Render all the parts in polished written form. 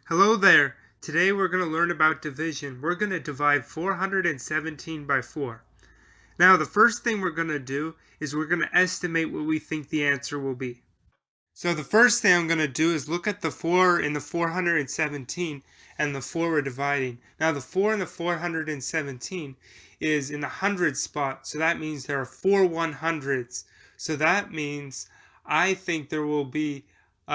Hello there. Today we're going to learn about division. We're going to divide 417 by 4. Now the first thing we're going to do is we're going to estimate what we think the answer will be. So the first thing I'm going to do is look at the 4 in the 417 and the 4 we're dividing. Now the 4 in the 417 is in the hundred spot, so that means there are 4 100s. So that means I think there will be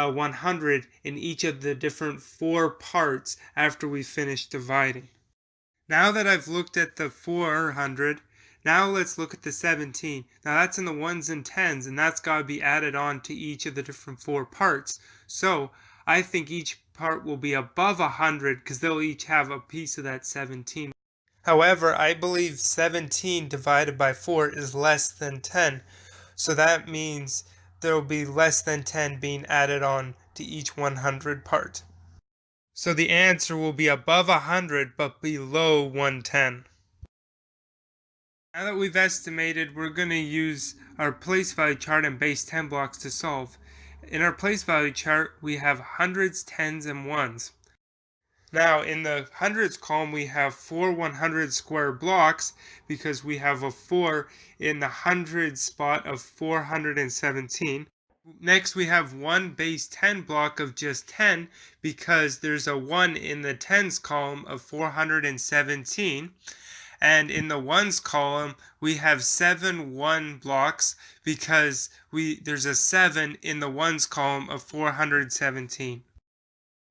100 in each of the different 4 parts after we finish dividing. Now that I've looked at the 400, now let's look at the 17. Now that's in the ones and tens, and that's got to be added on to each of the different 4 parts. So I think each part will be above 100 because they'll each have a piece of that 17. However, I believe 17 divided by 4 is less than 10. So that means there will be less than 10 being added on to each 100 part. So the answer will be above 100 but below 110. Now that we've estimated, we're going to use our place value chart and base 10 blocks to solve. In our place value chart, we have hundreds, tens, and ones. Now in the hundreds column, we have 4 100 square blocks because we have a 4 in the hundred spot of 417. Next, we have one base 10 block of just 10 because there's a 1 in the tens column of 417. And in the ones column, we have 7 1 blocks because there's a 7 in the ones column of 417.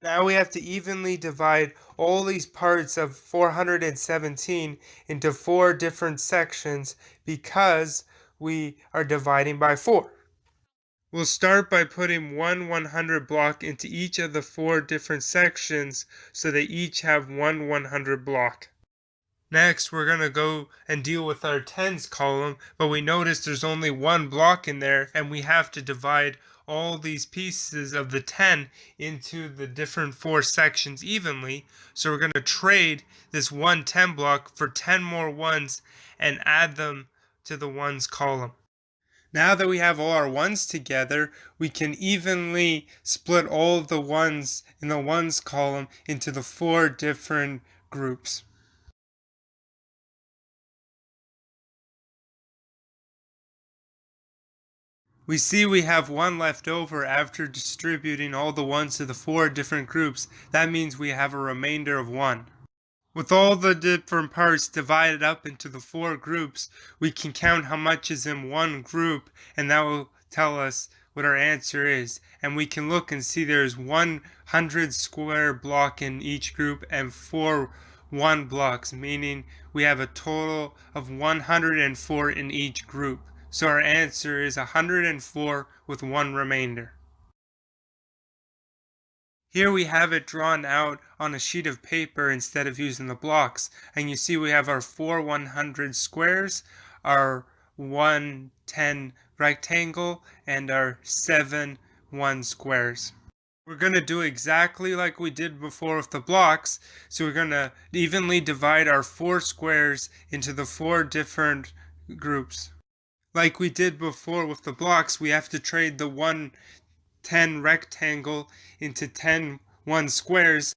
Now we have to evenly divide all these parts of 417 into 4 different sections because we are dividing by 4. We'll start by putting one 100 block into each of the 4 different sections so they each have one 100 block. Next, we're going to go and deal with our tens column, but we notice there's only 1 block in there and we have to divide all these pieces of the 10 into the different 4 sections evenly. So we're going to trade this 1 10 block for 10 more ones and add them to the ones column. Now that we have all our ones together, we can evenly split all of the ones in the ones column into the 4 different groups. We see we have 1 left over after distributing all the ones to the 4 different groups. That means we have a remainder of 1. With all the different parts divided up into the 4 groups, we can count how much is in one group, and that will tell us what our answer is. And we can look and see there's 100 square block in each group and 4 1 blocks, meaning we have a total of 104 in each group. So our answer is 104 with 1 remainder. Here we have it drawn out on a sheet of paper instead of using the blocks. And you see we have our 4 100 squares, our 1 10 rectangle, and our 7 1 squares. We're going to do exactly like we did before with the blocks. So we're going to evenly divide our 4 squares into the 4 different groups. Like we did before with the blocks, we have to trade the 1 10 rectangle into 10 1 squares.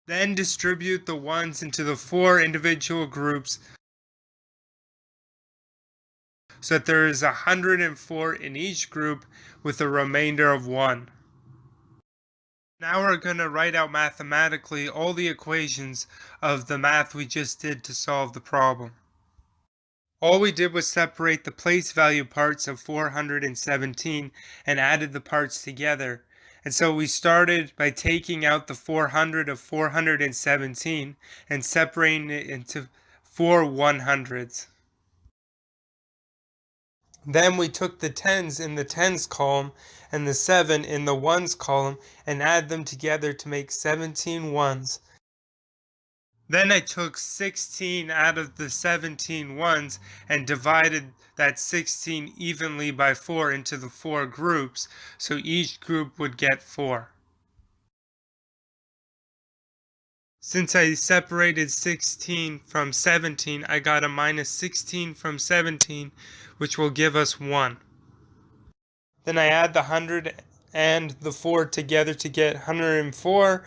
Then distribute the ones into the 4 individual groups so that there is 104 in each group with a remainder of 1. Now we're going to write out mathematically all the equations of the math we just did to solve the problem. All we did was separate the place value parts of 417 and added the parts together. And so we started by taking out the 400 of 417 and separating it into 4 100s. Then we took the tens in the tens column and the 7 in the ones column and added them together to make 17 ones. Then I took 16 out of the 17 ones and divided that 16 evenly by 4 into the 4 groups, so each group would get 4. Since I separated 16 from 17, I got a minus 16 from 17, which will give us 1. Then I add the 100 and the 4 together to get 104,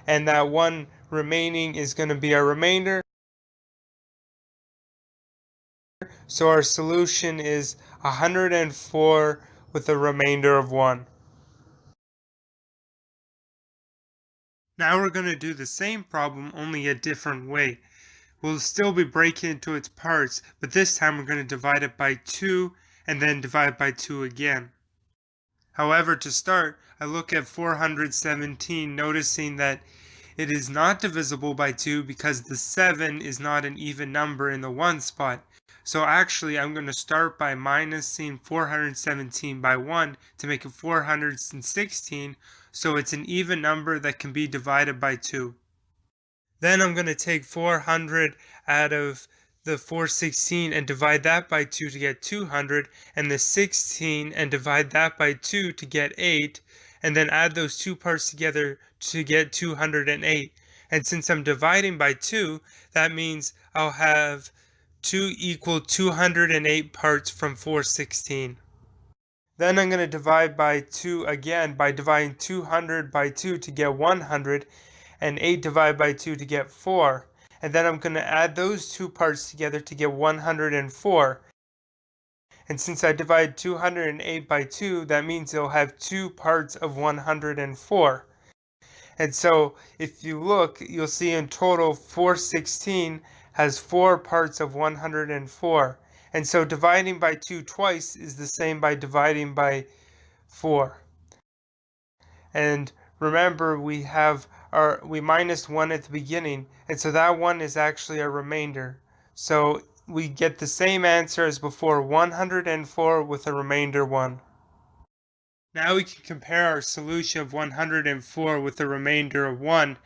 and that 1 remaining is going to be our remainder. So our solution is 104 with a remainder of 1. Now we're going to do the same problem, only a different way. We'll still be breaking into its parts, but this time we're going to divide it by 2 and then divide by 2 again. However, to start, I look at 417, noticing that it is not divisible by 2 because the 7 is not an even number in the 1 spot. So actually, I'm going to start by minusing 417 by 1 to make it 416, so it's an even number that can be divided by 2. Then I'm going to take 400 out of the 416 and divide that by 2 to get 200, and the 16 and divide that by 2 to get 8, and then add those two parts together to get 208. And since I'm dividing by 2, that means I'll have 2 equal 208 parts from 416. Then I'm going to divide by 2 again by dividing 200 by 2 to get 100, and 8 divided by 2 to get 4. And then I'm going to add those two parts together to get 104. And since I divide 208 by 2, that means it'll have 2 parts of 104. And so if you look, you'll see in total 416 has 4 parts of 104. And so dividing by 2 twice is the same by dividing by 4. And remember, we minus 1 at the beginning, and so that 1 is actually a remainder. So we get the same answer as before, 104 with a remainder 1. Now we can compare our solution of 104 with a remainder of 1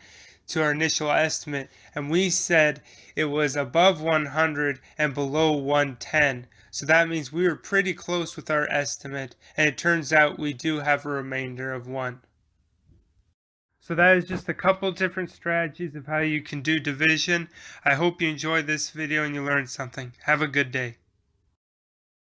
to our initial estimate, and we said it was above 100 and below 110. So that means we were pretty close with our estimate, and it turns out we do have a remainder of 1. So that is just a couple different strategies of how you can do division. I hope you enjoyed this video and you learned something. Have a good day.